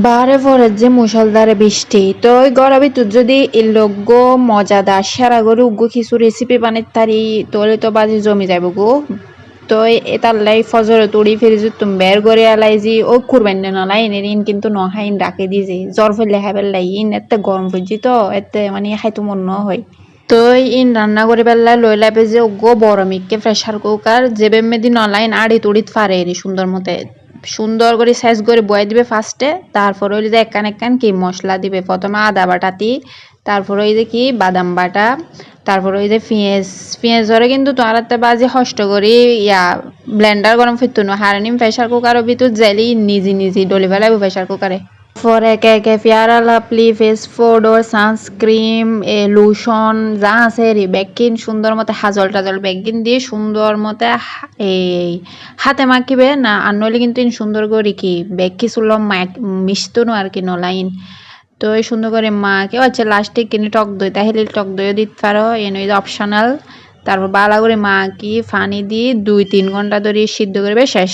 বারে পরে যে মুষলধারে বৃষ্টি তো ওই গড়ার ভিতর যদি এলোগ্য মজাদার সেরা গরু উগ্গো কিছু রেসিপি বানাই তারি তোলে তো বাজি জমি যাব গো তো এটার লাই ফজরে তুড়ি ফিরে যে তুমি বের করে আলাই যে ও কুরবান না লাই ইন কিন্তু নহাইন ডাকে দিয়েছে জ্বর ফেললে হাবেল লাই ইন এতে গরম পড়ছি তো এতে মানে খাইতো মন ন হয় তো ইন রান্না করে বেলায় লই লাইবে যে গো বড় মিককে প্রেসার কুকার যেবে মেদি নলাইন আড়ি তুড়িত ফারে সুন্দর মতে সুন্দর করে সাইজ করে বয়ে দিবে ফার্স্টে তারপর ওই যে একান একান কি মশলা দিবে প্রথমে আদা বাটাতি তারপর ওই যে কি বাদাম বাটা তারপর ওই যে পেঁয়াজ ধরে কিন্তু তোমার একটা বাজে কষ্ট করি ব্লেন্ডার গরম ফিরতো না হারানিম প্রেসার কুকারের ভিতর জেলি নিজে নিজে ডলি ফেলাইব প্রেসার কুকারে পর একে একে পেয়ারা লাপলি ফেস ফোডর সানস্ক্রিম লোশন যা আছে রে বেকিন সুন্দর মতো হাজল টাজল বেকিন দিয়ে সুন্দর মতো এই হাতে মাখিবে না আর নইলে কিন্তু সুন্দর করে কি বেকি চুলম মিশতো না আর কি নলাইন তো এই সুন্দর করে মাকে আচ্ছা লাস্টে কিনে টক দই তাহলে টক দইও দিতে পারো এনে অপশনাল তারপর বালা করে মা কি পানি দিয়ে 2-3 ঘন্টা ধরে সিদ্ধ করবে শেষ।